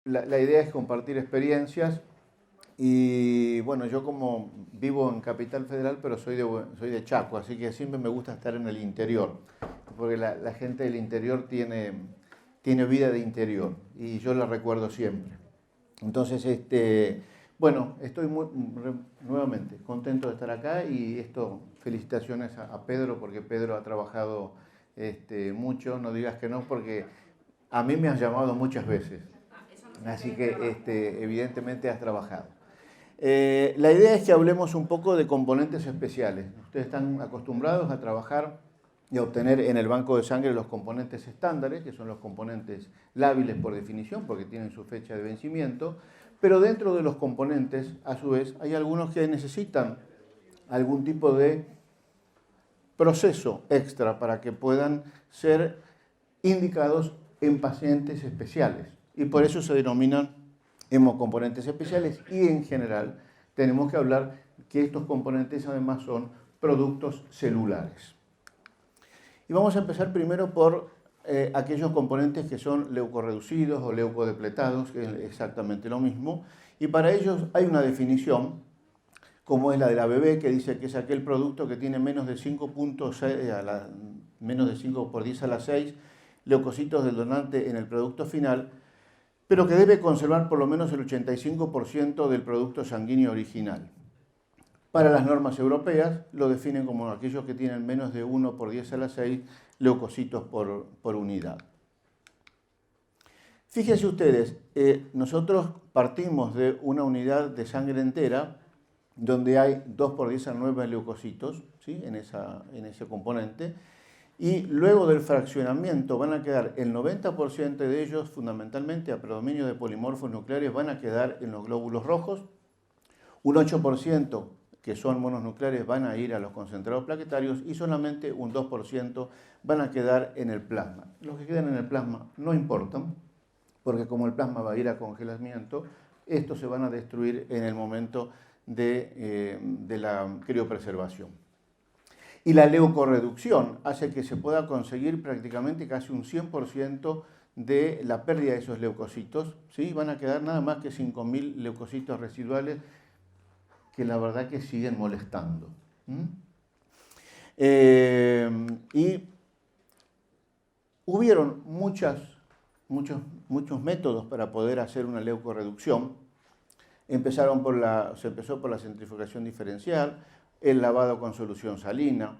la idea es compartir experiencias y bueno, yo como vivo en Capital Federal, pero soy de Chaco, así que siempre me gusta estar en el interior, porque la gente del interior tiene vida de interior y yo la recuerdo siempre. Entonces, bueno, estoy nuevamente contento de estar acá y felicitaciones a Pedro, porque Pedro ha trabajado mucho, no digas que no, porque a mí me has llamado muchas veces, así que evidentemente has trabajado. La idea es que hablemos un poco de componentes especiales. Ustedes están acostumbrados a trabajar y a obtener en el banco de sangre los componentes estándares, que son los componentes lábiles por definición, porque tienen su fecha de vencimiento, pero dentro de los componentes, a su vez, hay algunos que necesitan algún tipo de proceso extra para que puedan ser indicados en pacientes especiales. Y por eso se denominan hemocomponentes especiales y en general tenemos que hablar que estos componentes además son productos celulares. Y vamos a empezar primero por aquellos componentes que son leucorreducidos o leucodepletados, que es exactamente lo mismo, y para ellos hay una definición, como es la de la ABB, que dice que es aquel producto que tiene menos de 5.6, menos de 5 por 10 a la 6 leucocitos del donante en el producto final, pero que debe conservar por lo menos el 85% del producto sanguíneo original. Para las normas europeas lo definen como aquellos que tienen menos de 1 por 10 a la 6 leucocitos por unidad. Fíjense ustedes, nosotros partimos de una unidad de sangre entera donde hay 2 por 10 a la 9 leucocitos, ¿sí? en ese componente, y luego del fraccionamiento van a quedar el 90% de ellos, fundamentalmente a predominio de polimorfos nucleares, van a quedar en los glóbulos rojos, un 8% que son mononucleares van a ir a los concentrados plaquetarios y solamente un 2% van a quedar en el plasma. Los que quedan en el plasma no importan, porque como el plasma va a ir a congelamiento, estos se van a destruir en el momento de la criopreservación. Y la leucorreducción hace que se pueda conseguir prácticamente casi un 100% de la pérdida de esos leucocitos, ¿sí? Van a quedar nada más que 5.000 leucocitos residuales que la verdad que siguen molestando. Y hubieron muchos métodos para poder hacer una leucorreducción. Se empezó por la centrifugación diferencial, el lavado con solución salina,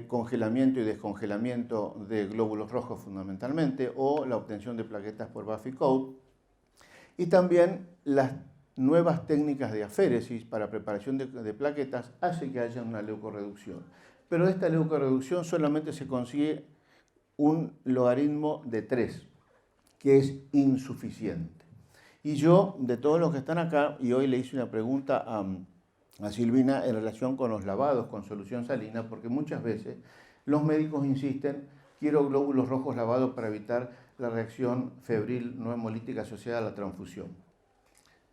congelamiento y descongelamiento de glóbulos rojos fundamentalmente, o la obtención de plaquetas por Buffy Coat, y también las nuevas técnicas de aféresis para preparación de plaquetas hace que haya una leucorreducción. Pero esta leucorreducción solamente se consigue un logaritmo de 3, que es insuficiente. Y yo, de todos los que están acá, y hoy le hice una pregunta a Silvina en relación con los lavados con solución salina, porque muchas veces los médicos insisten, quiero glóbulos rojos lavados para evitar la reacción febril no hemolítica asociada a la transfusión.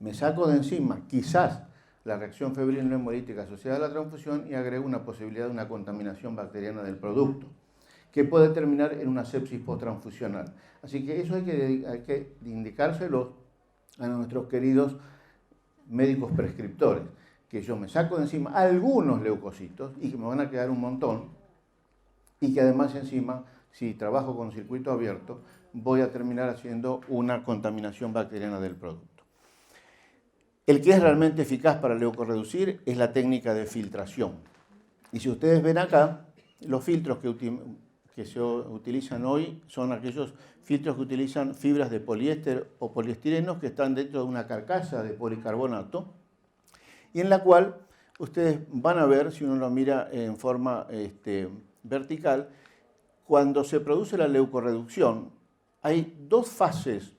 Me saco de encima, quizás, la reacción febril no hemolítica asociada a la transfusión y agrego una posibilidad de una contaminación bacteriana del producto, que puede terminar en una sepsis posttransfusional. Así que eso hay que indicárselo a nuestros queridos médicos prescriptores, que yo me saco de encima algunos leucocitos y que me van a quedar un montón, y que además encima, si trabajo con circuito abierto, voy a terminar haciendo una contaminación bacteriana del producto. El que es realmente eficaz para leucorreducir es la técnica de filtración. Y si ustedes ven acá, los filtros que se utilizan hoy son aquellos filtros que utilizan fibras de poliéster o poliestirenos que están dentro de una carcasa de policarbonato, y en la cual ustedes van a ver, si uno lo mira en forma vertical, cuando se produce la leucorreducción, hay dos fases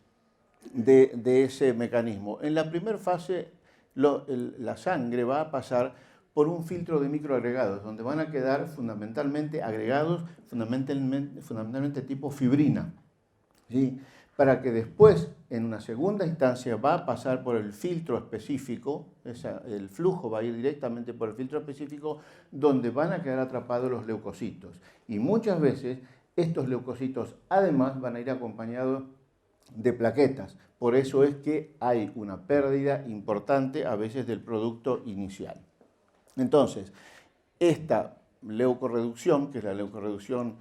de ese mecanismo. En la primera fase, la sangre va a pasar por un filtro de microagregados, donde van a quedar fundamentalmente agregados, fundamentalmente tipo fibrina, ¿sí? Para que después, en una segunda instancia, va a pasar por el filtro específico, el flujo va a ir directamente por el filtro específico, donde van a quedar atrapados los leucocitos. Y muchas veces estos leucocitos además van a ir acompañados de plaquetas. Por eso es que hay una pérdida importante a veces del producto inicial. Entonces, esta leucorreducción, que es la leucorreducción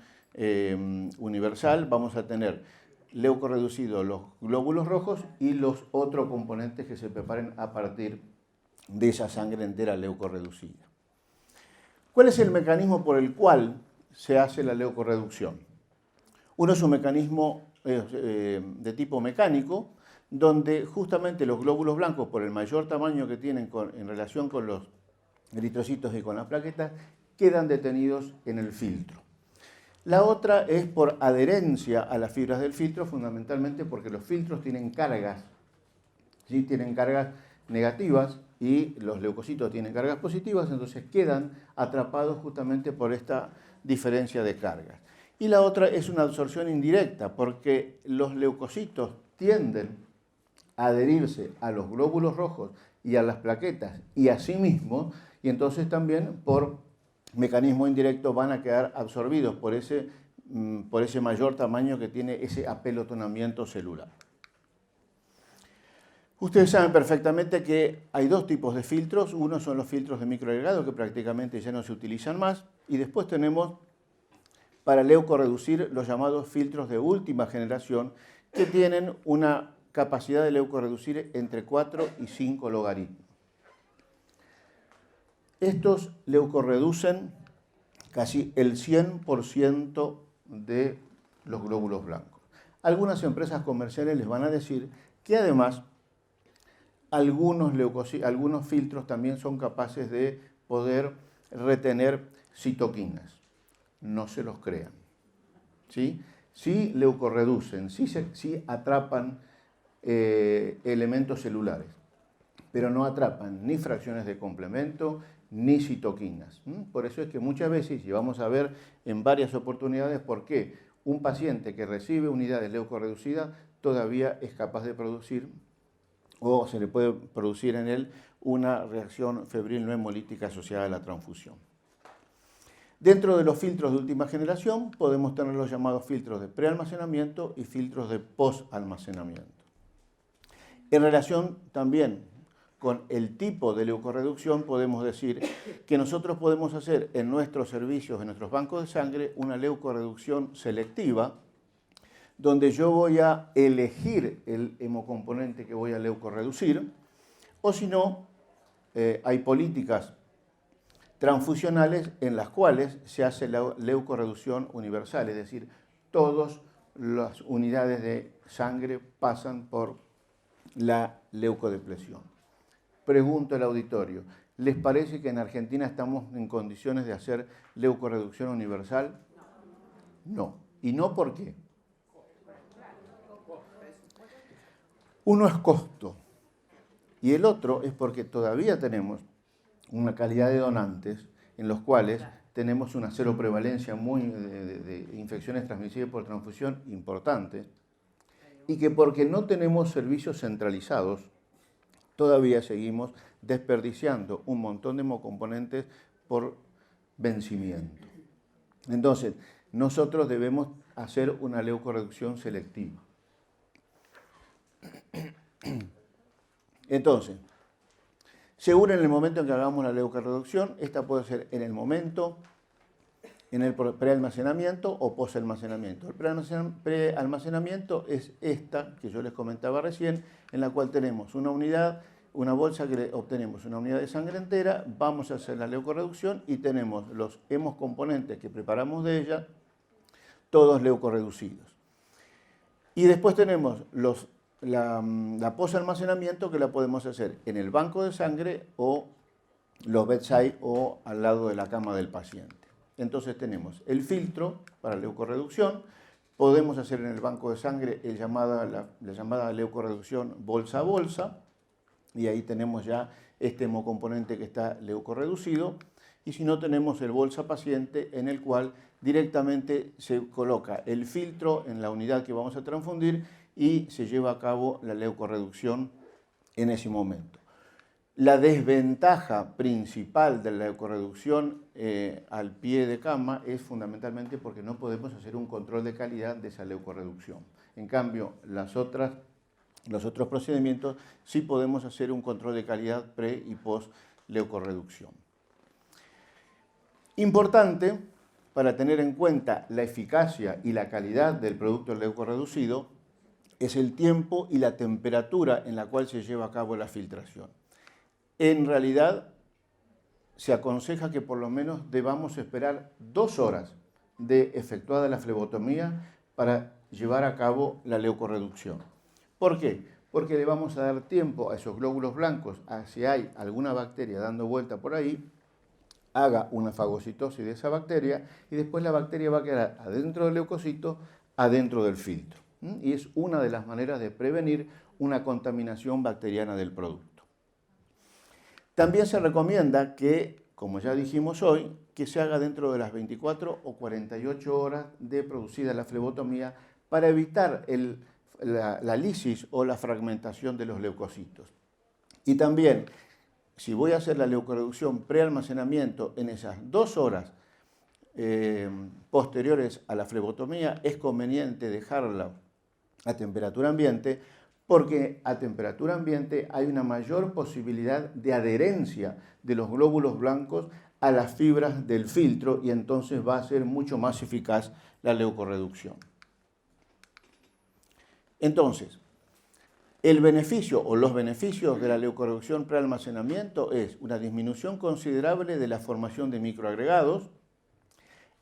universal, vamos a tener leucorreducidos los glóbulos rojos y los otros componentes que se preparen a partir de esa sangre entera leucorreducida. ¿Cuál es el mecanismo por el cual se hace la leucorreducción? Uno es un mecanismo de tipo mecánico, donde justamente los glóbulos blancos, por el mayor tamaño que tienen en relación con los eritrocitos y con las plaquetas, quedan detenidos en el filtro. La otra es por adherencia a las fibras del filtro, fundamentalmente porque los filtros tienen cargas, ¿sí? Tienen cargas negativas y los leucocitos tienen cargas positivas, entonces quedan atrapados justamente por esta diferencia de cargas. Y la otra es una absorción indirecta, porque los leucocitos tienden a adherirse a los glóbulos rojos y a las plaquetas y a sí mismos, y entonces también por mecanismo indirecto van a quedar absorbidos por ese mayor tamaño que tiene ese apelotonamiento celular. Ustedes saben perfectamente que hay dos tipos de filtros. Uno son los filtros de microagregado, que prácticamente ya no se utilizan más, y después tenemos para leucorreducir los llamados filtros de última generación, que tienen una capacidad de leucorreducir entre 4 y 5 logaritmos. Estos leucorreducen casi el 100% de los glóbulos blancos. Algunas empresas comerciales les van a decir que además algunos filtros también son capaces de poder retener citoquinas. No se los crean. ¿Sí? Sí leucorreducen, sí atrapan elementos celulares, pero no atrapan ni fracciones de complemento ni citoquinas. Por eso es que muchas veces, y vamos a ver en varias oportunidades por qué un paciente que recibe unidades leucorreducidas todavía es capaz de producir o se le puede producir en él una reacción febril no hemolítica asociada a la transfusión. Dentro de los filtros de última generación podemos tener los llamados filtros de prealmacenamiento y filtros de posalmacenamiento. En relación también con el tipo de leucorreducción, podemos decir que nosotros podemos hacer en nuestros servicios, en nuestros bancos de sangre, una leucorreducción selectiva, donde yo voy a elegir el hemocomponente que voy a leucorreducir, o si no, hay políticas transfusionales en las cuales se hace la leucorreducción universal, es decir, todas las unidades de sangre pasan por la leucodepresión. Pregunto al auditorio, ¿les parece que en Argentina estamos en condiciones de hacer leucorreducción universal? No. ¿Y no por qué? Uno es costo y el otro es porque todavía tenemos una calidad de donantes en los cuales tenemos una cero prevalencia de infecciones transmisibles por transfusión importante y que porque no tenemos servicios centralizados todavía seguimos desperdiciando un montón de hemocomponentes por vencimiento. Entonces, nosotros debemos hacer una leucorreducción selectiva. Entonces, seguro en el momento en que hagamos la leucorreducción, esta puede ser en el momento, en el prealmacenamiento o posalmacenamiento. El prealmacenamiento es esta que yo les comentaba recién, en la cual tenemos una unidad, una bolsa que obtenemos una unidad de sangre entera, vamos a hacer la leucorreducción y tenemos los hemocomponentes que preparamos de ella, todos leucorreducidos. Y después tenemos la posalmacenamiento, que la podemos hacer en el banco de sangre o los bedside o al lado de la cama del paciente. Entonces tenemos el filtro para leucorreducción, podemos hacer en el banco de sangre la llamada leucorreducción bolsa a bolsa, y ahí tenemos ya este hemocomponente que está leucorreducido, y si no tenemos el bolsa paciente en el cual directamente se coloca el filtro en la unidad que vamos a transfundir y se lleva a cabo la leucorreducción en ese momento. La desventaja principal de la leucorreducción al pie de cama es fundamentalmente porque no podemos hacer un control de calidad de esa leucorreducción. En cambio, los otros procedimientos sí podemos hacer un control de calidad pre y post leucorreducción. Importante para tener en cuenta la eficacia y la calidad del producto leucorreducido es el tiempo y la temperatura en la cual se lleva a cabo la filtración. En realidad, se aconseja que por lo menos debamos esperar 2 horas de efectuada la flebotomía para llevar a cabo la leucorreducción. ¿Por qué? Porque le vamos a dar tiempo a esos glóbulos blancos, a si hay alguna bacteria dando vuelta por ahí, haga una fagocitosis de esa bacteria y después la bacteria va a quedar adentro del leucocito, adentro del filtro. Y es una de las maneras de prevenir una contaminación bacteriana del producto. También se recomienda que, como ya dijimos hoy, que se haga dentro de las 24 o 48 horas de producida la flebotomía para evitar la lisis o la fragmentación de los leucocitos. Y también, si voy a hacer la leucorreducción prealmacenamiento en esas 2 horas posteriores a la flebotomía, es conveniente dejarla a temperatura ambiente, porque a temperatura ambiente hay una mayor posibilidad de adherencia de los glóbulos blancos a las fibras del filtro y entonces va a ser mucho más eficaz la leucorreducción. Entonces, el beneficio o los beneficios de la leucorreducción prealmacenamiento es una disminución considerable de la formación de microagregados,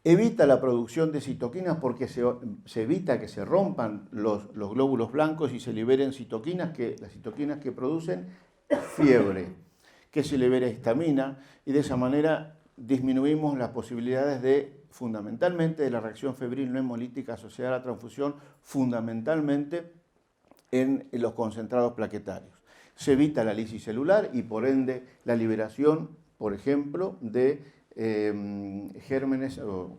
evita la producción de citoquinas porque se evita que se rompan los glóbulos blancos y se liberen citoquinas, las citoquinas que producen fiebre, que se libere histamina y de esa manera disminuimos las posibilidades fundamentalmente de la reacción febril no hemolítica asociada a la transfusión, fundamentalmente en los concentrados plaquetarios. Se evita la lisis celular y por ende la liberación, por ejemplo, de gérmenes o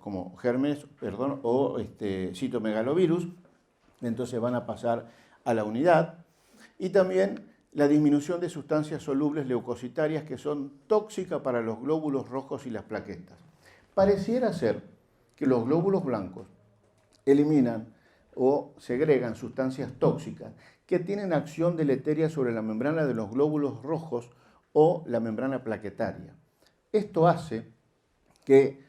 citomegalovirus, entonces van a pasar a la unidad. Y también la disminución de sustancias solubles leucocitarias que son tóxicas para los glóbulos rojos y las plaquetas. Pareciera ser que los glóbulos blancos eliminan o segregan sustancias tóxicas que tienen acción deleteria sobre la membrana de los glóbulos rojos o la membrana plaquetaria. Esto hace que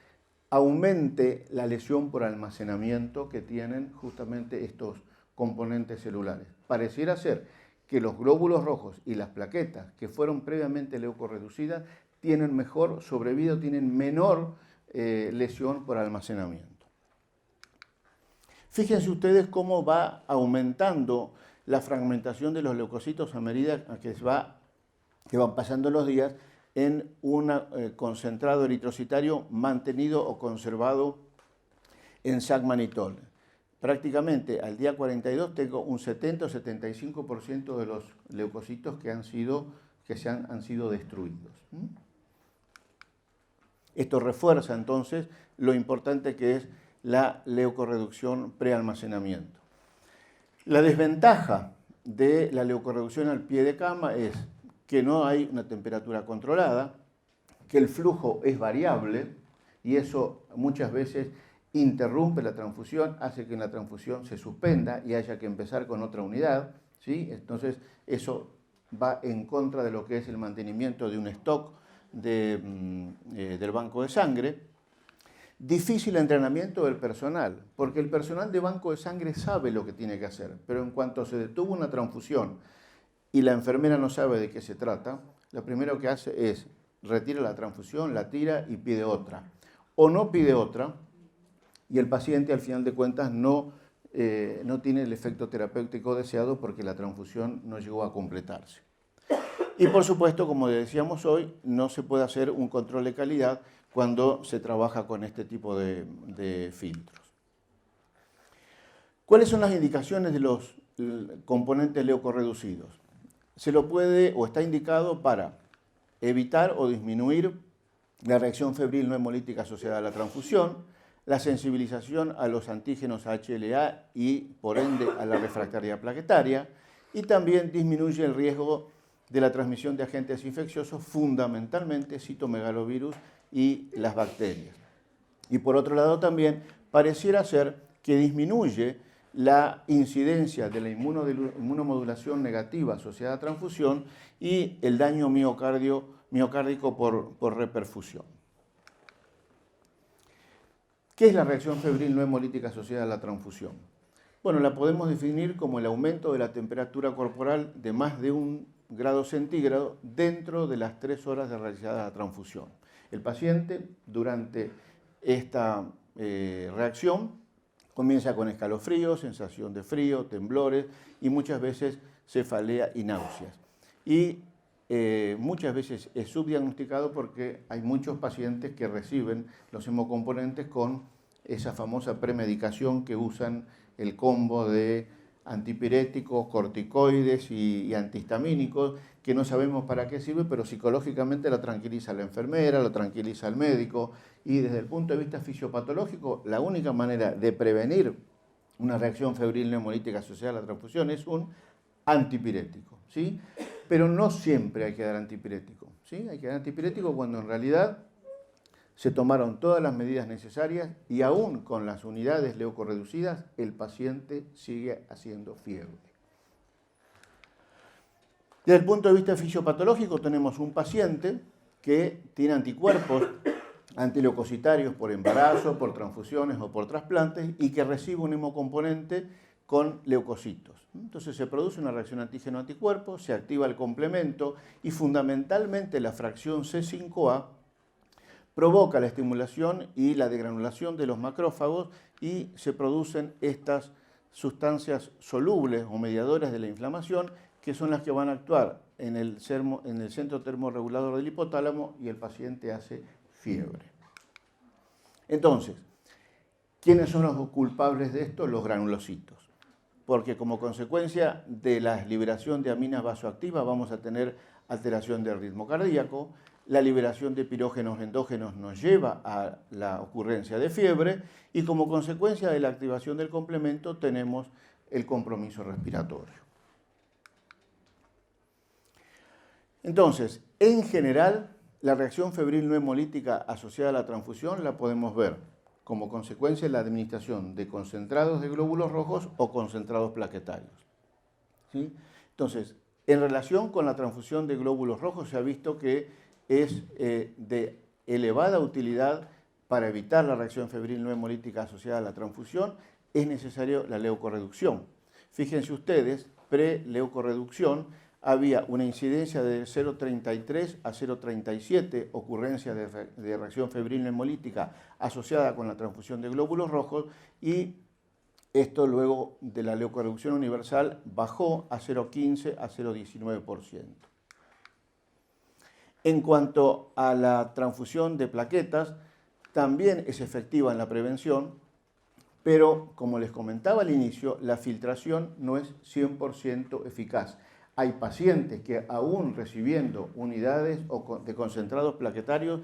aumente la lesión por almacenamiento que tienen justamente estos componentes celulares. Pareciera ser que los glóbulos rojos y las plaquetas que fueron previamente leucorreducidas tienen mejor sobrevida, tienen menor lesión por almacenamiento. Fíjense ustedes cómo va aumentando la fragmentación de los leucocitos a medida que van pasando los días en un concentrado eritrocitario mantenido o conservado en sac-mannitol. Prácticamente al día 42 tengo un 70 o 75% de los leucocitos que han sido destruidos. Esto refuerza entonces lo importante que es la leucorreducción prealmacenamiento. La desventaja de la leucorreducción al pie de cama es que no hay una temperatura controlada, que el flujo es variable y eso muchas veces interrumpe la transfusión, hace que la transfusión se suspenda y haya que empezar con otra unidad, ¿sí? Entonces eso va en contra de lo que es el mantenimiento de un stock del banco de sangre. Difícil entrenamiento del personal, porque el personal de banco de sangre sabe lo que tiene que hacer, pero en cuanto se detuvo una transfusión y la enfermera no sabe de qué se trata, lo primero que hace es retira la transfusión, la tira y pide otra. O no pide otra y el paciente al final de cuentas no tiene el efecto terapéutico deseado porque la transfusión no llegó a completarse. Y por supuesto, como decíamos hoy, no se puede hacer un control de calidad cuando se trabaja con este tipo de filtros. ¿Cuáles son las indicaciones de los componentes leucorreducidos? Se lo puede o está indicado para evitar o disminuir la reacción febril no hemolítica asociada a la transfusión, la sensibilización a los antígenos HLA y por ende a la refractaria plaquetaria y también disminuye el riesgo de la transmisión de agentes infecciosos, fundamentalmente citomegalovirus y las bacterias. Y por otro lado también pareciera ser que disminuye la incidencia de la inmunomodulación negativa asociada a transfusión y el daño miocárdico por reperfusión. ¿Qué es la reacción febril no hemolítica asociada a la transfusión? Bueno, la podemos definir como el aumento de la temperatura corporal de más de 1 grado centígrado dentro de las 3 horas de realizada la transfusión. El paciente, durante esta reacción, comienza con escalofríos, sensación de frío, temblores y muchas veces cefalea y náuseas. Y muchas veces es subdiagnosticado porque hay muchos pacientes que reciben los hemocomponentes con esa famosa premedicación que usan el combo de antipiréticos, corticoides y antihistamínicos, que no sabemos para qué sirve, pero psicológicamente la tranquiliza la enfermera, lo tranquiliza el médico, y desde el punto de vista fisiopatológico, la única manera de prevenir una reacción febril neumolítica asociada a la transfusión es un antipirético, ¿sí? Pero no siempre hay que dar antipirético, ¿sí? Hay que dar antipirético cuando en realidad se tomaron todas las medidas necesarias y aún con las unidades leucorreducidas, el paciente sigue haciendo fiebre. Desde el punto de vista fisiopatológico tenemos un paciente que tiene anticuerpos antileucocitarios por embarazo, por transfusiones o por trasplantes y que recibe un hemocomponente con leucocitos. Entonces se produce una reacción antígeno-anticuerpo, se activa el complemento y fundamentalmente la fracción C5a provoca la estimulación y la degranulación de los macrófagos y se producen estas sustancias solubles o mediadoras de la inflamación que son las que van a actuar en el centro termorregulador del hipotálamo y el paciente hace fiebre. Entonces, ¿quiénes son los culpables de esto? Los granulocitos. Porque como consecuencia de la liberación de aminas vasoactivas vamos a tener alteración del ritmo cardíaco, la liberación de pirógenos endógenos nos lleva a la ocurrencia de fiebre y como consecuencia de la activación del complemento tenemos el compromiso respiratorio. Entonces, en general, la reacción febril no hemolítica asociada a la transfusión la podemos ver como consecuencia de la administración de concentrados de glóbulos rojos o concentrados plaquetarios, ¿sí? Entonces, en relación con la transfusión de glóbulos rojos se ha visto que es de elevada utilidad para evitar la reacción febril no hemolítica asociada a la transfusión, es necesario la leucorreducción. Fíjense ustedes, pre-leucorreducción había una incidencia de 0,33 a 0,37 ocurrencia de reacción febril no hemolítica asociada con la transfusión de glóbulos rojos y esto luego de la leucorreducción universal bajó a 0,15 a 0,19%. En cuanto a la transfusión de plaquetas, también es efectiva en la prevención, pero como les comentaba al inicio, la filtración no es 100% eficaz. Hay pacientes que aún recibiendo unidades de concentrados plaquetarios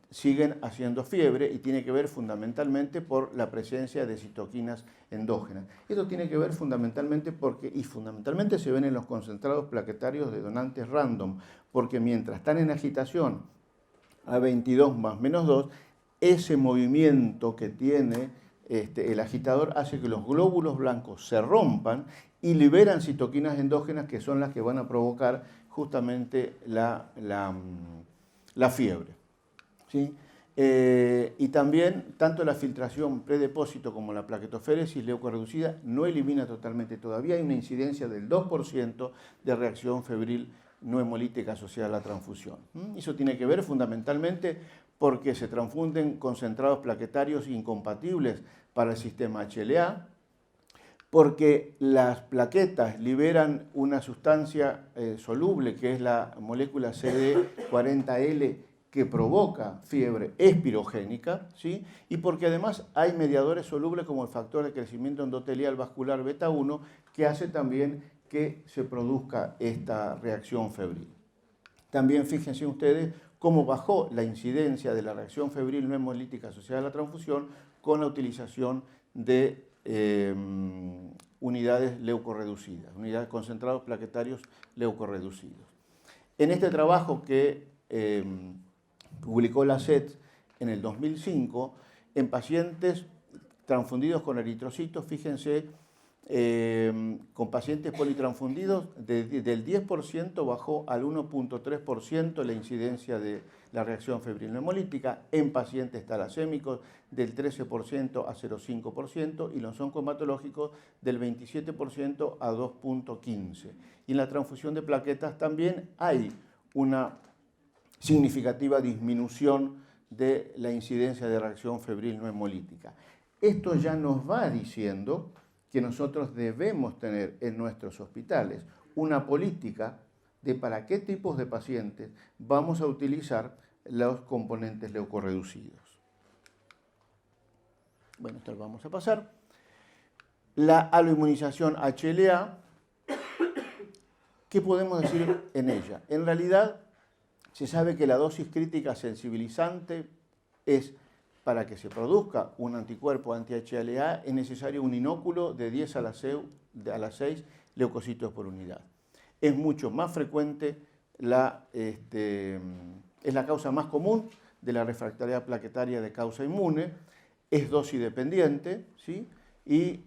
siguen haciendo fiebre y tiene que ver fundamentalmente por la presencia de citoquinas endógenas. Esto tiene que ver fundamentalmente fundamentalmente se ven en los concentrados plaquetarios de donantes random, porque mientras están en agitación a 22 más menos 2, ese movimiento que tiene el agitador hace que los glóbulos blancos se rompan y liberan citoquinas endógenas que son las que van a provocar justamente la fiebre, ¿sí? Y también, tanto la filtración predepósito como la plaquetoféresis leucorreducida no elimina totalmente. Todavía hay una incidencia del 2% de reacción febril no hemolítica asociada a la transfusión. Eso tiene que ver fundamentalmente porque se transfunden concentrados plaquetarios incompatibles para el sistema HLA, porque las plaquetas liberan una sustancia soluble que es la molécula CD40L que provoca fiebre espirogénica, ¿sí? Y porque además hay mediadores solubles como el factor de crecimiento endotelial vascular beta 1 que hace también que se produzca esta reacción febril. También fíjense ustedes cómo bajó la incidencia de la reacción febril no hemolítica asociada a la transfusión con la utilización de unidades leucorreducidas, unidades concentrados plaquetarios leucorreducidos. En este trabajo que publicó la SET en el 2005, en pacientes transfundidos con eritrocitos, fíjense Con pacientes politransfundidos, del 10% bajó al 1,3% la incidencia de la reacción febril hemolítica. En pacientes talasémicos, del 13% a 0,5%, y los oncohematológicos del 27% a 2,15%. Y en la transfusión de plaquetas también hay una significativa disminución de la incidencia de reacción febril no hemolítica. Esto ya nos va diciendo que nosotros debemos tener en nuestros hospitales una política de para qué tipos de pacientes vamos a utilizar los componentes leucorreducidos. Bueno, esto lo vamos a pasar. La aloinmunización HLA, ¿qué podemos decir en ella? En realidad, se sabe que la dosis crítica sensibilizante es, para que se produzca un anticuerpo anti-HLA, es necesario un inóculo de 10 a la 6 leucocitos por unidad. Es mucho más frecuente, es la causa más común de la refractariedad plaquetaria de causa inmune, es dosis dependiente, ¿sí? Y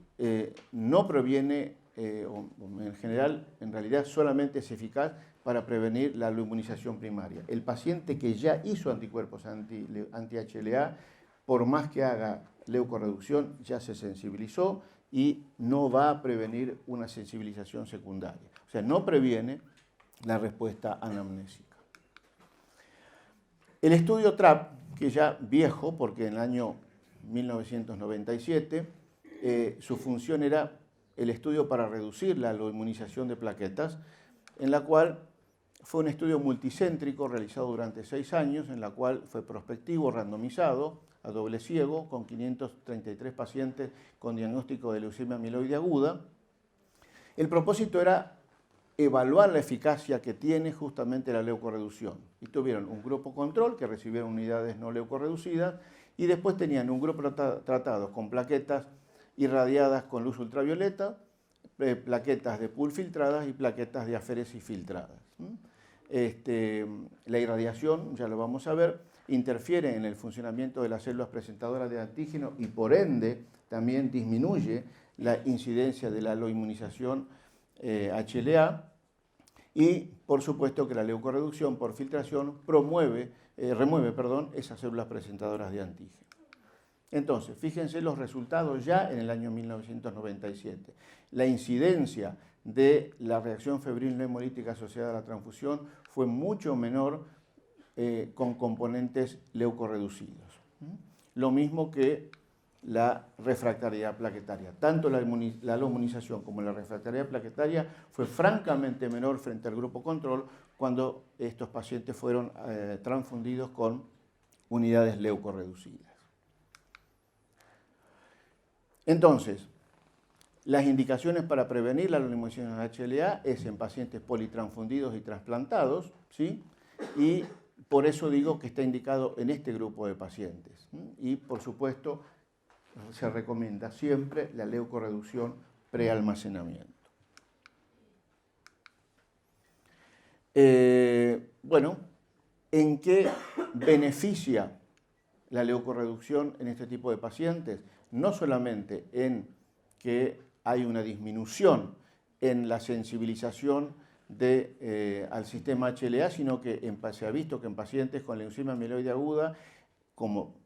no proviene, en general, en realidad solamente es eficaz para prevenir la inmunización primaria. El paciente que ya hizo anticuerpos anti-HLA, por más que haga leucorreducción, ya se sensibilizó y no va a prevenir una sensibilización secundaria. O sea, no previene la respuesta anamnésica. El estudio TRAP, que ya viejo, porque en el año 1997, su función era el estudio para reducir la inmunización de plaquetas, en la cual fue un estudio multicéntrico realizado durante 6 años, en la cual fue prospectivo, randomizado, a doble ciego, con 533 pacientes con diagnóstico de leucemia amiloide aguda. El propósito era evaluar la eficacia que tiene justamente la leucorreducción. Y tuvieron un grupo control que recibieron unidades no leucorreducidas, y después tenían un grupo tratado con plaquetas irradiadas con luz ultravioleta, plaquetas de pool filtradas y plaquetas de aféresis filtradas. La irradiación, ya lo vamos a ver, interfiere en el funcionamiento de las células presentadoras de antígeno y por ende también disminuye la incidencia de la aloinmunización HLA, y por supuesto que la leucorreducción por filtración remueve esas células presentadoras de antígeno. Entonces, fíjense los resultados ya en el año 1997. La incidencia de la reacción febril no hemolítica asociada a la transfusión fue mucho menor con componentes leucorreducidos. Lo mismo que la refractariedad plaquetaria. Tanto la inmunización como la refractariedad plaquetaria fue francamente menor frente al grupo control cuando estos pacientes fueron transfundidos con unidades leucorreducidas. Entonces, las indicaciones para prevenir la inmunización HLA es en pacientes politransfundidos y trasplantados, ¿sí? Y por eso digo que está indicado en este grupo de pacientes. Y, por supuesto, se recomienda siempre la leucorreducción prealmacenamiento. Bueno, ¿en qué beneficia la leucorreducción en este tipo de pacientes? No solamente en que hay una disminución en la sensibilización al sistema HLA, sino que se ha visto que en pacientes con leucemia amiloide aguda, como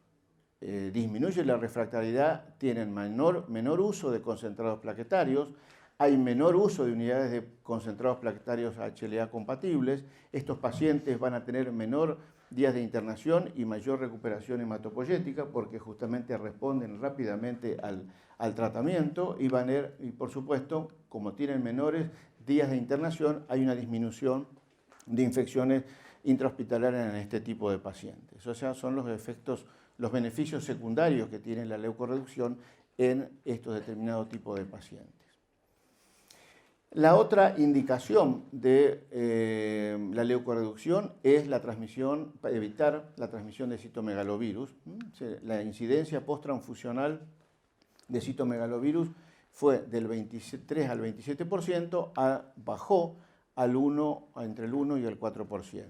disminuye la refractariedad, tienen menor uso de concentrados plaquetarios, hay menor uso de unidades de concentrados plaquetarios HLA compatibles, estos pacientes van a tener menor días de internación y mayor recuperación hematopoyética porque justamente responden rápidamente al tratamiento y por supuesto, como tienen menores días de internación, hay una disminución de infecciones intrahospitalarias en este tipo de pacientes. O sea, son los beneficios secundarios que tiene la leucorreducción en estos determinados tipos de pacientes. La otra indicación de la leucorreducción es evitar la transmisión de citomegalovirus. La incidencia posttransfusional de citomegalovirus fue del 23 al 27%, bajó entre el 1 y el 4%.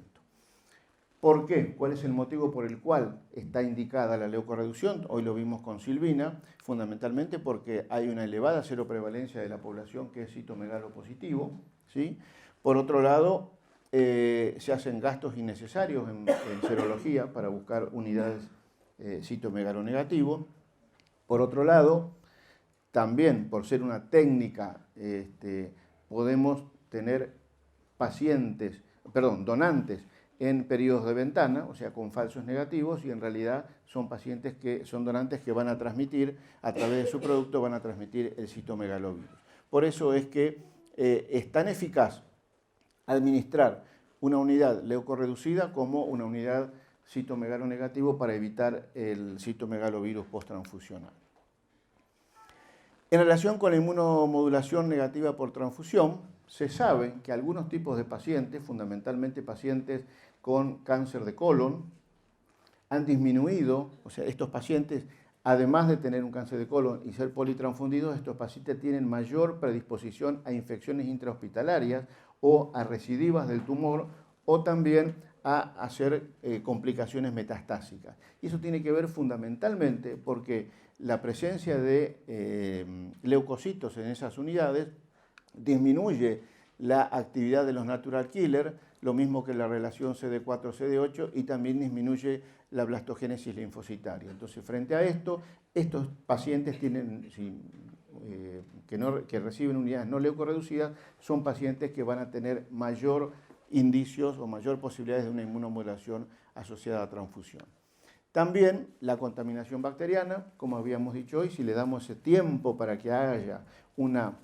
¿Por qué? ¿Cuál es el motivo por el cual está indicada la leucorreducción? Hoy lo vimos con Silvina, fundamentalmente porque hay una elevada seroprevalencia de la población que es citomegalopositivo, ¿sí? Por otro lado, se hacen gastos innecesarios en serología para buscar unidades citomegalonegativos. Por otro lado, también por ser una técnica, podemos tener donantes en periodos de ventana, o sea, con falsos negativos, y en realidad son pacientes que son donantes que van a transmitir, a través de su producto, van a transmitir el citomegalovirus. Por eso es que es tan eficaz administrar una unidad leucorreducida como una unidad citomegalonegativo para evitar el citomegalovirus posttransfusional. En relación con la inmunomodulación negativa por transfusión, se sabe que algunos tipos de pacientes, fundamentalmente pacientes con cáncer de colon, han disminuido, o sea, estos pacientes, además de tener un cáncer de colon y ser politransfundidos, estos pacientes tienen mayor predisposición a infecciones intrahospitalarias o a recidivas del tumor o también a hacer complicaciones metastásicas. Y eso tiene que ver fundamentalmente porque la presencia de leucocitos en esas unidades disminuye la actividad de los natural killer, lo mismo que la relación CD4-CD8, y también disminuye la blastogénesis linfocitaria. Entonces, frente a esto, estos pacientes tienen, que reciben unidades no leucorreducidas, son pacientes que van a tener mayor indicios o mayor posibilidades de una inmunomodulación asociada a transfusión. También la contaminación bacteriana, como habíamos dicho hoy, si le damos ese tiempo para que haya una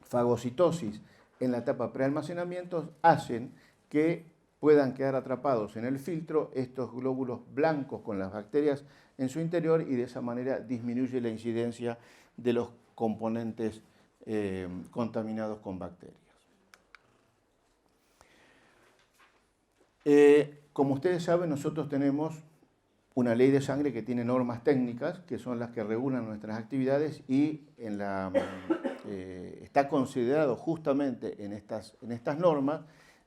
fagocitosis en la etapa prealmacenamiento, hacen que puedan quedar atrapados en el filtro estos glóbulos blancos con las bacterias en su interior y de esa manera disminuye la incidencia de los componentes contaminados con bacterias. Como ustedes saben, nosotros tenemos una ley de sangre que tiene normas técnicas, que son las que regulan nuestras actividades, y está considerado justamente en estas normas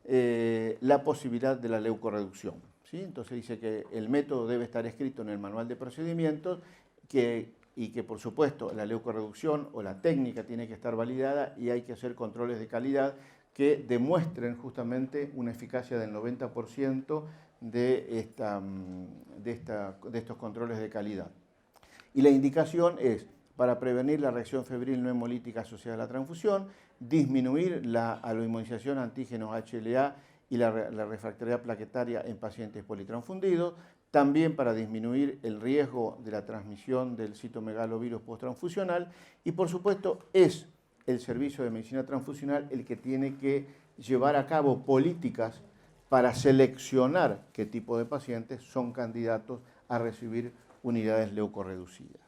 la posibilidad de la leucorreducción, ¿sí? Entonces dice que el método debe estar escrito en el manual de procedimientos y que por supuesto la leucorreducción o la técnica tiene que estar validada y hay que hacer controles de calidad que demuestren justamente una eficacia del 90% de estos controles de calidad. Y la indicación es para prevenir la reacción febril no hemolítica asociada a la transfusión, disminuir la aloinmunización antígenos HLA y la refractoriedad plaquetaria en pacientes politransfundidos, también para disminuir el riesgo de la transmisión del citomegalovirus posttransfusional, y por supuesto es el Servicio de Medicina Transfusional el que tiene que llevar a cabo políticas para seleccionar qué tipo de pacientes son candidatos a recibir unidades leucorreducidas.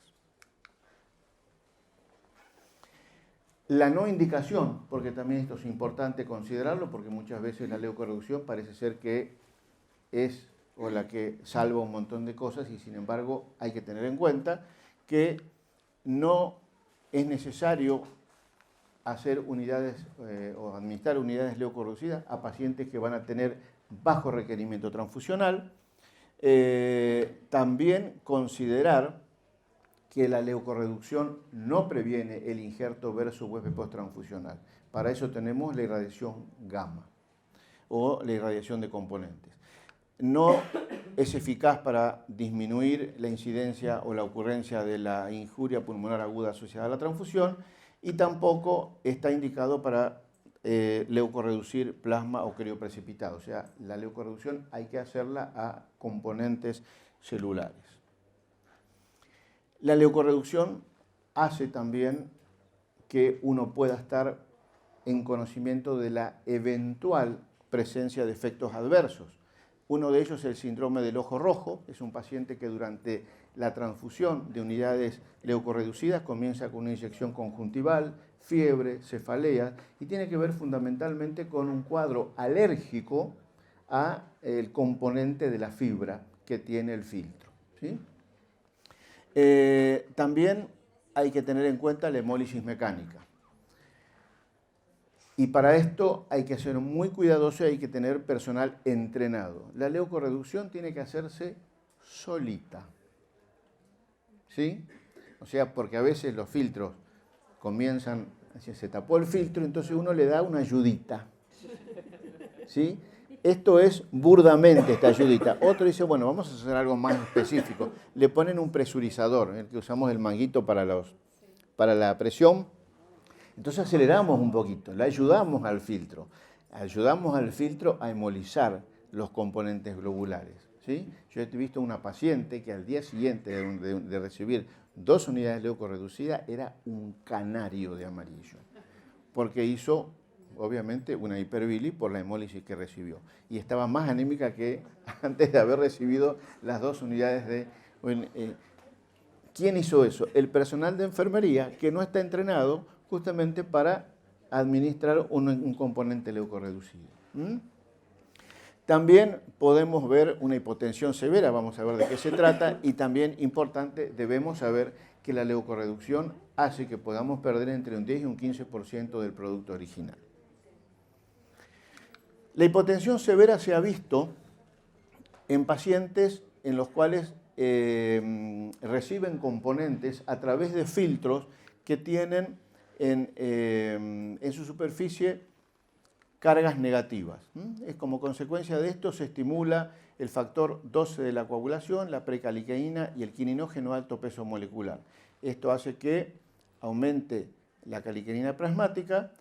La no indicación, porque también esto es importante considerarlo, porque muchas veces la leucorreducción parece ser que es o la que salva un montón de cosas, y sin embargo hay que tener en cuenta que no es necesario hacer unidades o administrar unidades leucorreducidas a pacientes que van a tener bajo requerimiento transfusional. También considerar que la leucorreducción no previene el injerto versus huésped posttransfusional. Para eso tenemos la irradiación gamma o la irradiación de componentes. No es eficaz para disminuir la incidencia o la ocurrencia de la injuria pulmonar aguda asociada a la transfusión, y tampoco está indicado para leucorreducir plasma o crioprecipitado. O sea, la leucorreducción hay que hacerla a componentes celulares. La leucorreducción hace también que uno pueda estar en conocimiento de la eventual presencia de efectos adversos. Uno de ellos es el síndrome del ojo rojo. Es un paciente que durante la transfusión de unidades leucorreducidas comienza con una inyección conjuntival, fiebre, cefalea, y tiene que ver fundamentalmente con un cuadro alérgico al componente de la fibra que tiene el filtro, ¿sí? También hay que tener en cuenta la hemólisis mecánica. Y para esto hay que ser muy cuidadoso y hay que tener personal entrenado. La leucorreducción tiene que hacerse solita. ¿Sí? O sea, porque a veces los filtros comienzan, así se tapó el filtro, entonces uno le da una ayudita. ¿Sí? Esto es burdamente esta ayudita. Otro dice, bueno, vamos a hacer algo más específico. Le ponen un presurizador, el que usamos el manguito para la presión. Entonces aceleramos un poquito, le ayudamos al filtro. Ayudamos al filtro a hemolizar los componentes globulares. ¿Sí? Yo he visto una paciente que al día siguiente de recibir 2 unidades leucorreducidas era un canario de amarillo, porque hizo, obviamente, una hiperbili por la hemólisis que recibió. Y estaba más anémica que antes de haber recibido las 2 unidades de... ¿Quién hizo eso? El personal de enfermería que no está entrenado justamente para administrar un componente leucorreducido. También podemos ver una hipotensión severa, vamos a ver de qué se trata, y también, importante, debemos saber que la leucorreducción hace que podamos perder entre un 10 y un 15% del producto original. La hipotensión severa se ha visto en pacientes en los cuales reciben componentes a través de filtros que tienen en su superficie cargas negativas. Es como consecuencia de esto se estimula el factor 12 de la coagulación, la precaliqueína y el quininógeno de alto peso molecular. Esto hace que aumente la caliqueína plasmática,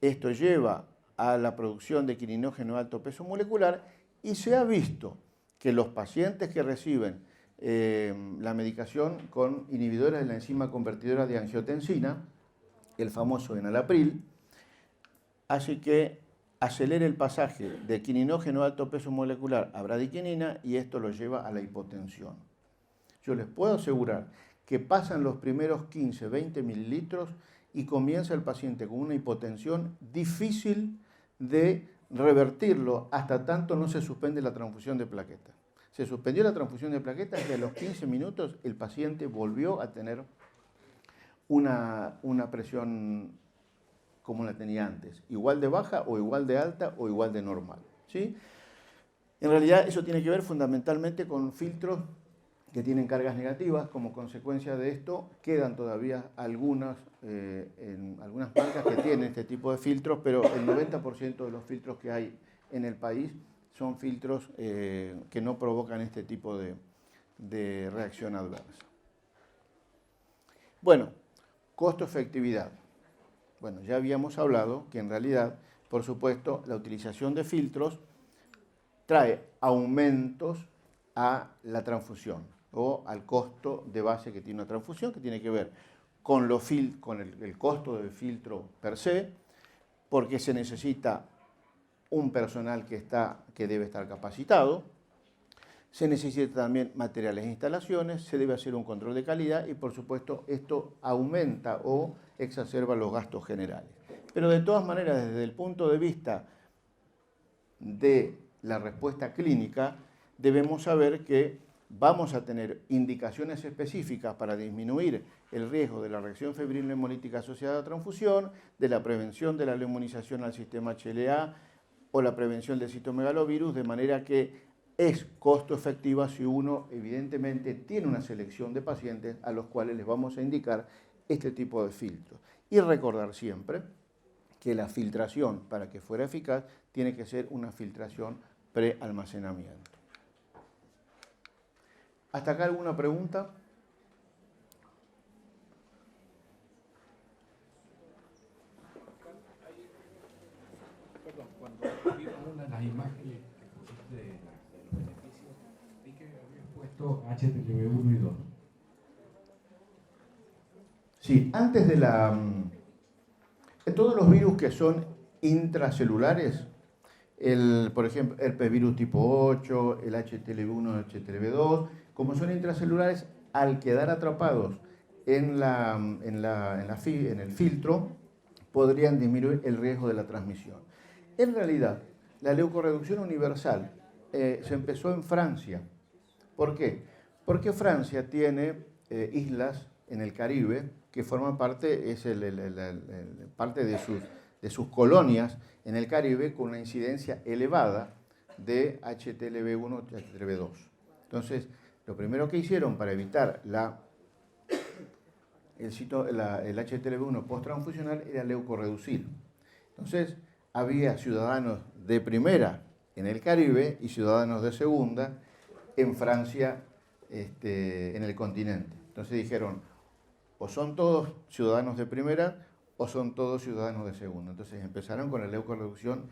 esto lleva a la producción de quininógeno de alto peso molecular y se ha visto que los pacientes que reciben la medicación con inhibidores de la enzima convertidora de angiotensina, el famoso enalapril, hace que acelere el pasaje de quininógeno de alto peso molecular a bradiquinina y esto lo lleva a la hipotensión. Yo les puedo asegurar que pasan los primeros 15, 20 mililitros y comienza el paciente con una hipotensión difícil de revertirlo hasta tanto no se suspende la transfusión de plaquetas. Se suspendió la transfusión de plaquetas y a los 15 minutos el paciente volvió a tener una presión como la tenía antes, igual de baja o igual de alta o igual de normal. ¿Sí? En realidad eso tiene que ver fundamentalmente con filtros que tienen cargas negativas. Como consecuencia de esto quedan todavía algunas marcas que tienen este tipo de filtros, pero el 90% de los filtros que hay en el país son filtros que no provocan este tipo de reacción adversa. Bueno, costo-efectividad. Bueno, ya habíamos hablado que en realidad, por supuesto, la utilización de filtros trae aumentos a la transfusión o al costo de base que tiene una transfusión, que tiene que ver con el costo del filtro per se, porque se necesita un personal que debe estar capacitado, se necesita también materiales e instalaciones, se debe hacer un control de calidad y por supuesto esto aumenta o exacerba los gastos generales. Pero de todas maneras, desde el punto de vista de la respuesta clínica, debemos saber que vamos a tener indicaciones específicas para disminuir el riesgo de la reacción febril hemolítica asociada a transfusión, de la prevención de la lemonización al sistema HLA o la prevención del citomegalovirus, de manera que es costo efectiva si uno evidentemente tiene una selección de pacientes a los cuales les vamos a indicar este tipo de filtros. Y recordar siempre que la filtración, para que fuera eficaz, tiene que ser una filtración pre-almacenamiento. ¿Hasta acá alguna pregunta? Perdón, cuando vimos una de las imágenes que pusiste de los beneficios, vi que habías puesto HTLV1 y 2. Sí, antes de todos los virus que son intracelulares, por ejemplo, el herpesvirus tipo 8, el HTLV1, el HTLV2, como son intracelulares, al quedar atrapados en el filtro, podrían disminuir el riesgo de la transmisión. En realidad, la leucorreducción universal se empezó en Francia. ¿Por qué? Porque Francia tiene islas en el Caribe que forman parte, parte de sus colonias en el Caribe con una incidencia elevada de HTLV1 y HTLV2. Entonces, lo primero que hicieron para evitar el HTLV1 post-transfusional era leucorreducir. Entonces, había ciudadanos de primera en el Caribe y ciudadanos de segunda en Francia, en el continente. Entonces dijeron, o son todos ciudadanos de primera o son todos ciudadanos de segunda. Entonces empezaron con la leucorreducción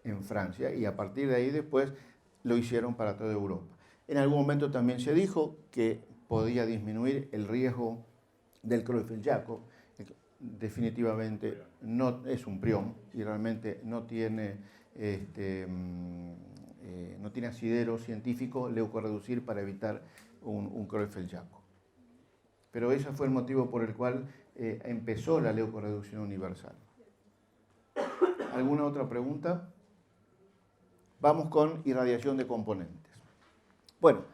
en Francia y a partir de ahí después lo hicieron para toda Europa. En algún momento también se dijo que podía disminuir el riesgo del Creutzfeldt-Jakob. Definitivamente no es un prión y realmente no tiene asidero científico leucorreducir para evitar un Creutzfeldt-Jakob. Pero ese fue el motivo por el cual empezó la leucorreducción universal. ¿Alguna otra pregunta? Vamos con irradiación de componentes. Bueno,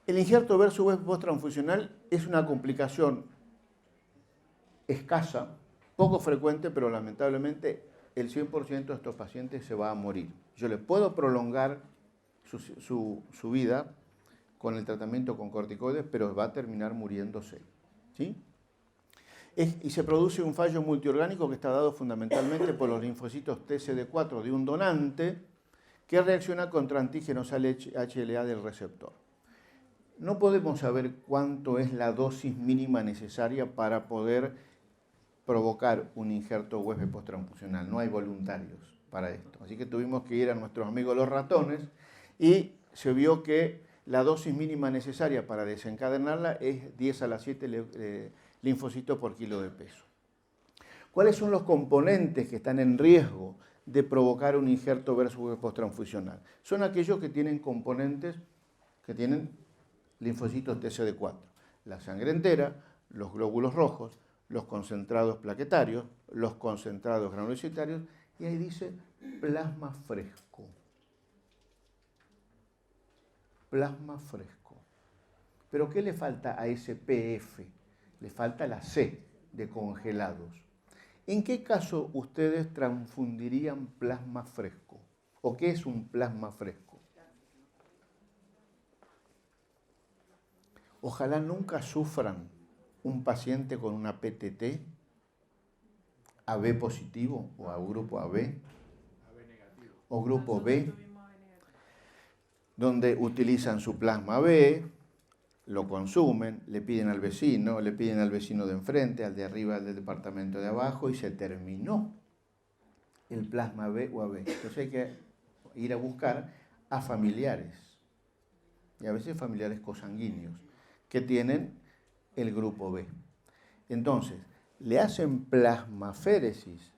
el injerto versus web post-transfusional es una complicación escasa, poco frecuente, pero lamentablemente el 100% de estos pacientes se va a morir. Yo le puedo prolongar su vida con el tratamiento con corticoides, pero va a terminar muriéndose. ¿Sí? Y se produce un fallo multiorgánico que está dado fundamentalmente por los linfocitos TCD4 de un donante que reacciona contra antígenos HLA del receptor. No podemos saber cuánto es la dosis mínima necesaria para poder provocar un injerto USB posttransfusional. No hay voluntarios para esto. Así que tuvimos que ir a nuestros amigos los ratones y se vio que la dosis mínima necesaria para desencadenarla es 10 a la 7 linfocitos por kilo de peso. ¿Cuáles son los componentes que están en riesgo de provocar un injerto versus posttransfusional? Son aquellos que tienen componentes que tienen linfocitos TCD4. La sangre entera, los glóbulos rojos, los concentrados plaquetarios, los concentrados granulocitarios, y ahí dice plasma fresco. Plasma fresco. ¿Pero qué le falta a ese PF? Le falta la C de congelados. ¿En qué caso ustedes transfundirían plasma fresco? ¿O qué es un plasma fresco? Ojalá nunca sufran un paciente con una PTT, AB positivo o a grupo AB, o grupo B, donde utilizan su plasma B, lo consumen, le piden al vecino de enfrente, al de arriba, al del departamento de abajo, y se terminó el plasma B o AB. Entonces hay que ir a buscar a familiares, y a veces familiares cosanguíneos, que tienen el grupo B. Entonces, le hacen plasmaféresis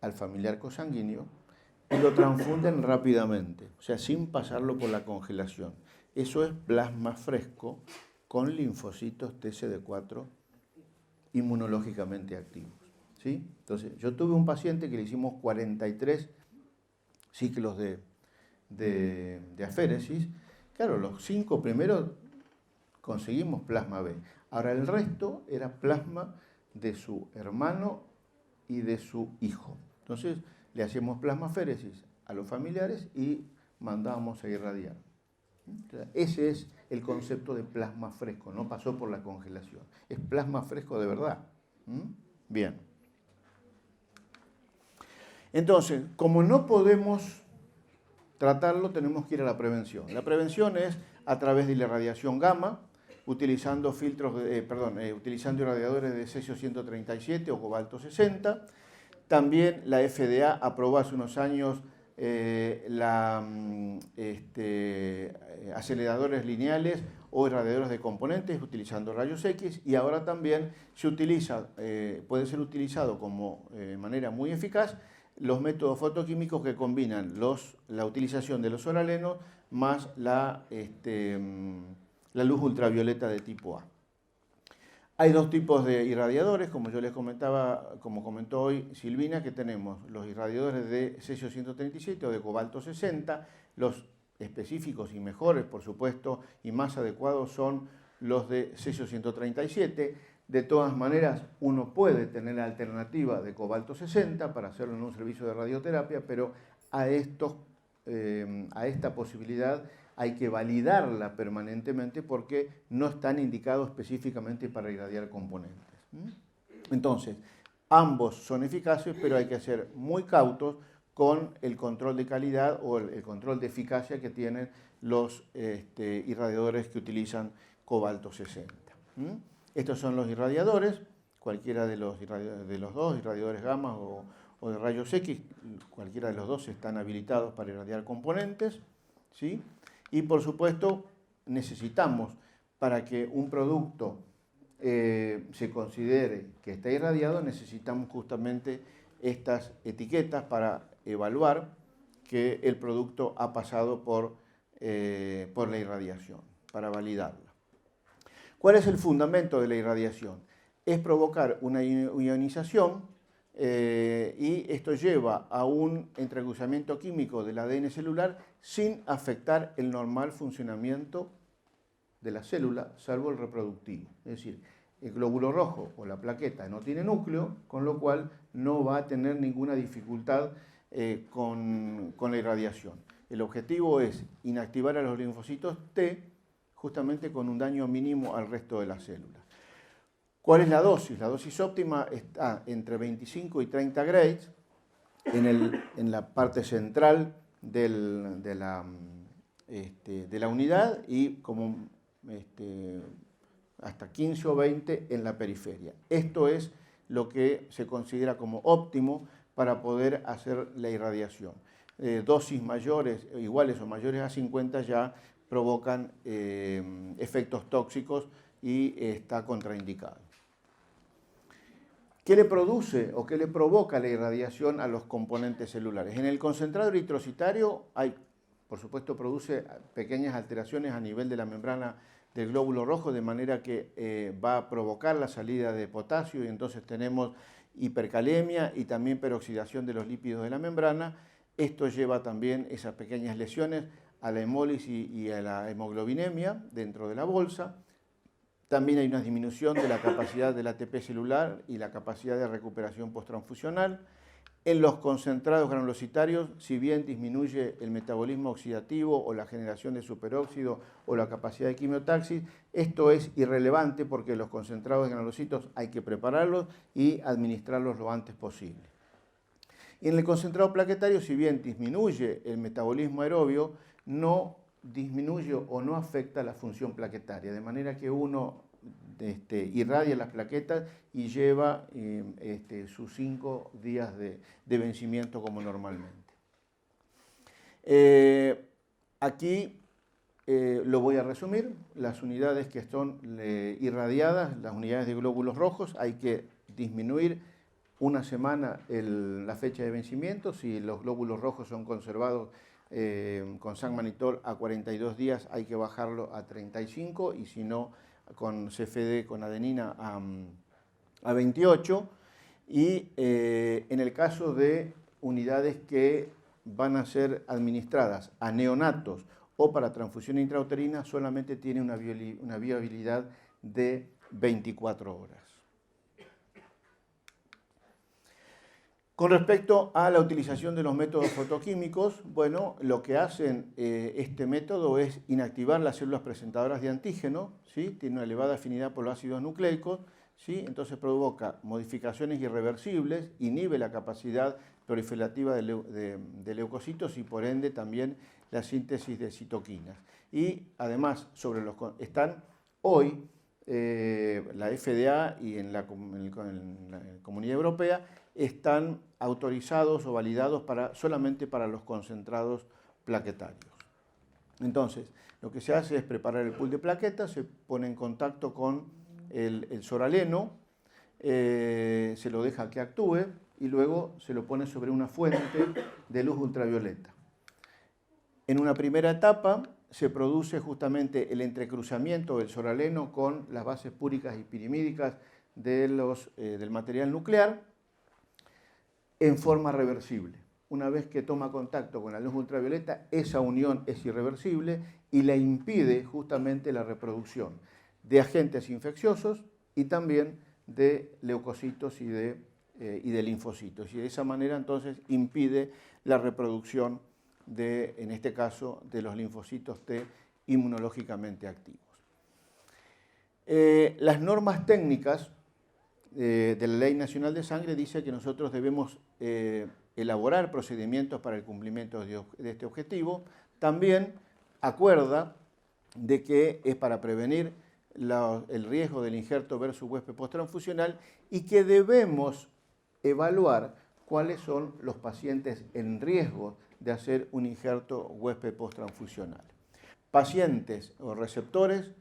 al familiar cosanguíneo y lo transfunden rápidamente, o sea, sin pasarlo por la congelación. Eso es plasma fresco con linfocitos TCD4 inmunológicamente activos. ¿Sí? Entonces, yo tuve un paciente que le hicimos 43 ciclos de aféresis. Claro, los 5 primeros conseguimos plasma B. Ahora el resto era plasma de su hermano y de su hijo. Entonces le hacíamos plasmaféresis a los familiares y mandábamos a irradiar. Entonces, ese es el concepto de plasma fresco, no pasó por la congelación. Es plasma fresco de verdad. Bien. Entonces, como no podemos tratarlo, tenemos que ir a la prevención. La prevención es a través de la radiación gamma, utilizando utilizando irradiadores de cesio 137 o cobalto 60. También la FDA aprobó hace unos años aceleradores lineales o irradiadores de componentes utilizando rayos X, y ahora también se utiliza, puede ser utilizado como manera muy eficaz los métodos fotoquímicos que combinan la utilización de los oralenos más la luz ultravioleta de tipo A. Hay dos tipos de irradiadores, como yo les comentaba, como comentó hoy Silvina, que tenemos los irradiadores de cesio 137 o de cobalto 60. Los específicos y mejores, por supuesto, y más adecuados son los de cesio 137. De todas maneras, uno puede tener la alternativa de cobalto 60 para hacerlo en un servicio de radioterapia, pero a esta posibilidad hay que validarla permanentemente porque no están indicados específicamente para irradiar componentes. Entonces, ambos son eficaces, pero hay que ser muy cautos con el control de calidad o el control de eficacia que tienen los irradiadores que utilizan cobalto 60. Estos son los irradiadores, cualquiera de los dos, irradiadores gamma o de rayos X, cualquiera de los dos están habilitados para irradiar componentes, ¿sí? Y por supuesto necesitamos, para que un producto se considere que está irradiado, necesitamos justamente estas etiquetas para evaluar que el producto ha pasado por la irradiación, para validarla. ¿Cuál es el fundamento de la irradiación? Es provocar una ionización y esto lleva a un entrecruzamiento químico del ADN celular sin afectar el normal funcionamiento de la célula, salvo el reproductivo. Es decir, el glóbulo rojo o la plaqueta no tiene núcleo, con lo cual no va a tener ninguna dificultad con la irradiación. El objetivo es inactivar a los linfocitos T justamente con un daño mínimo al resto de las células. ¿Cuál es la dosis? La dosis óptima está entre 25 y 30 grays en la parte central de la unidad y como hasta 15 o 20 en la periferia. Esto es lo que se considera como óptimo para poder hacer la irradiación. Dosis mayores, iguales o mayores a 50 ya provocan efectos tóxicos y está contraindicado. ¿Qué le produce o qué le provoca la irradiación a los componentes celulares? En el concentrado eritrocitario por supuesto, produce pequeñas alteraciones a nivel de la membrana del glóbulo rojo, de manera que va a provocar la salida de potasio y entonces tenemos hipercalemia y también peroxidación de los lípidos de la membrana. Esto lleva también esas pequeñas lesiones a la hemólisis y a la hemoglobinemia dentro de la bolsa. También hay una disminución de la capacidad del ATP celular y la capacidad de recuperación posttransfusional. En los concentrados granulocitarios, si bien disminuye el metabolismo oxidativo o la generación de superóxido o la capacidad de quimiotaxis, esto es irrelevante porque los concentrados de granulocitos hay que prepararlos y administrarlos lo antes posible. Y en el concentrado plaquetario, si bien disminuye el metabolismo aerobio, no disminuye o no afecta la función plaquetaria, de manera que uno irradia las plaquetas y lleva sus 5 días de vencimiento como normalmente. Aquí lo voy a resumir. Las unidades que son irradiadas, las unidades de glóbulos rojos, hay que disminuir una semana la fecha de vencimiento. Si los glóbulos rojos son conservados con Sang-Manitol a 42 días, hay que bajarlo a 35 y si no, con CFD, con adenina a 28. Y en el caso de unidades que van a ser administradas a neonatos o para transfusión intrauterina, solamente tiene una viabilidad de 24 horas. Con respecto a la utilización de los métodos fotoquímicos, bueno, lo que hacen este método es inactivar las células presentadoras de antígeno, ¿sí? Tiene una elevada afinidad por los ácidos nucleicos, ¿sí? Entonces provoca modificaciones irreversibles, inhibe la capacidad proliferativa de leucocitos y por ende también la síntesis de citoquinas. Y además, están hoy la FDA y en la Comunidad Europea están autorizados o validados solamente para los concentrados plaquetarios. Entonces, lo que se hace es preparar el pool de plaquetas, se pone en contacto con el soraleno, se lo deja que actúe y luego se lo pone sobre una fuente de luz ultravioleta. En una primera etapa se produce justamente el entrecruzamiento del soraleno con las bases púricas y pirimídicas del material nuclear en forma reversible. Una vez que toma contacto con la luz ultravioleta, esa unión es irreversible y le impide justamente la reproducción de agentes infecciosos, y también de leucocitos y de linfocitos. Y de esa manera entonces impide la reproducción de, en este caso, de los linfocitos T inmunológicamente activos. Las normas técnicas de la Ley Nacional de Sangre dice que nosotros debemos elaborar procedimientos para el cumplimiento de este objetivo. También acuerda de que es para prevenir el riesgo del injerto versus huésped posttransfusional y que debemos evaluar cuáles son los pacientes en riesgo de hacer un injerto huésped posttransfusional. Pacientes o receptores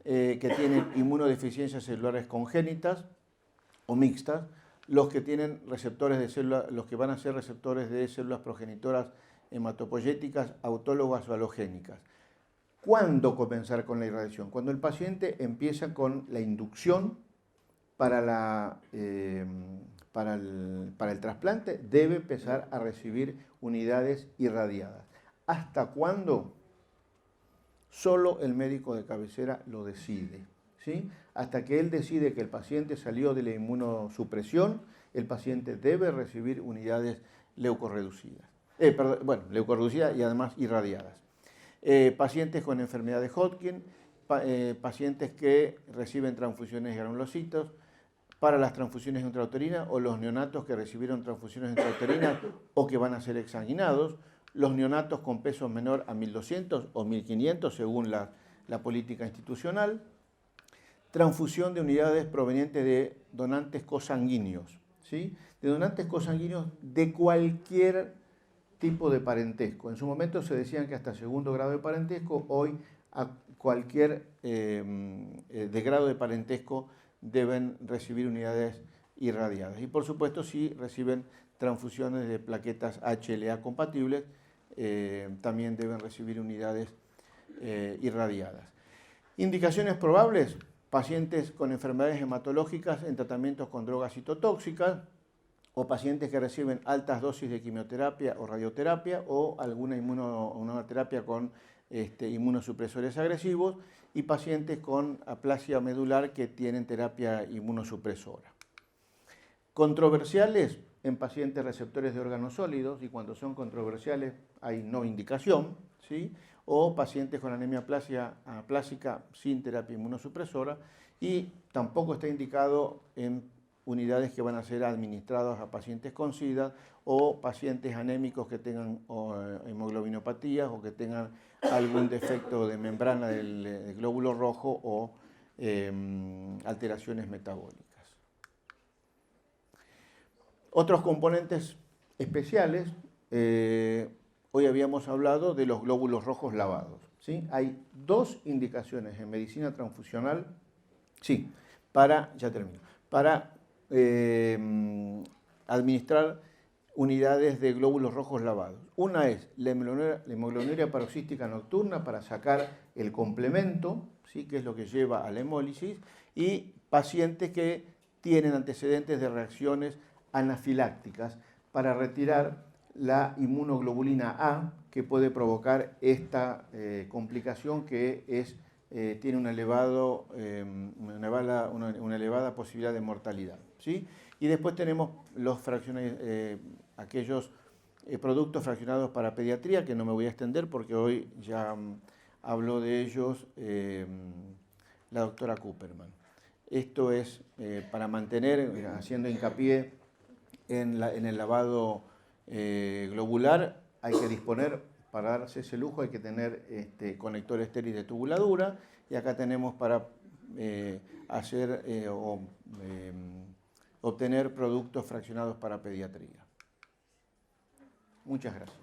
que tienen inmunodeficiencias celulares congénitas o mixtas, los que tienen receptores de células, los que van a ser receptores de células progenitoras hematopoyéticas, autólogas o halogénicas. ¿Cuándo comenzar con la irradiación? Cuando el paciente empieza con la inducción para el trasplante, debe empezar a recibir unidades irradiadas. ¿Hasta cuándo? Solo el médico de cabecera lo decide, ¿sí? Hasta que él decide que el paciente salió de la inmunosupresión, el paciente debe recibir unidades leucorreducidas. Leucorreducidas y además irradiadas. Pacientes con enfermedad de Hodgkin, pacientes que reciben transfusiones de granulocitos, para las transfusiones intrauterinas o los neonatos que recibieron transfusiones intrauterinas o que van a ser exsanguinados, los neonatos con peso menor a 1200 o 1500 según la política institucional, transfusión de unidades provenientes de donantes cosanguíneos, ¿sí? De donantes cosanguíneos de cualquier tipo de parentesco. En su momento se decían que hasta segundo grado de parentesco, hoy a cualquier de grado de parentesco deben recibir unidades irradiadas. Y por supuesto, si reciben transfusiones de plaquetas HLA compatibles, también deben recibir unidades irradiadas. Indicaciones probables: pacientes con enfermedades hematológicas en tratamientos con drogas citotóxicas, o pacientes que reciben altas dosis de quimioterapia o radioterapia, o una terapia con inmunosupresores agresivos, y pacientes con aplasia medular que tienen terapia inmunosupresora. Controversiales en pacientes receptores de órganos sólidos, y cuando son controversiales hay no indicación, ¿sí? O pacientes con anemia aplásica sin terapia inmunosupresora, y tampoco está indicado en unidades que van a ser administradas a pacientes con SIDA o pacientes anémicos que tengan hemoglobinopatías o que tengan algún defecto de membrana del glóbulo rojo o alteraciones metabólicas. Otros componentes especiales, hoy habíamos hablado de los glóbulos rojos lavados, ¿sí? Hay dos indicaciones en medicina transfusional, para administrar unidades de glóbulos rojos lavados. Una es la hemoglobinuria paroxística nocturna para sacar el complemento, ¿sí? Que es lo que lleva a la hemólisis, y pacientes que tienen antecedentes de reacciones anafilácticas para retirar la inmunoglobulina A que puede provocar esta complicación que tiene una elevada posibilidad de mortalidad, ¿sí? Y después tenemos aquellos productos fraccionados para pediatría, que no me voy a extender porque hoy ya habló de ellos la doctora Cooperman. Esto es para mantener, haciendo hincapié en el lavado globular, hay que disponer, para darse ese lujo, hay que tener conector estéril de tubuladura, y acá tenemos para obtener productos fraccionados para pediatría. Muchas gracias.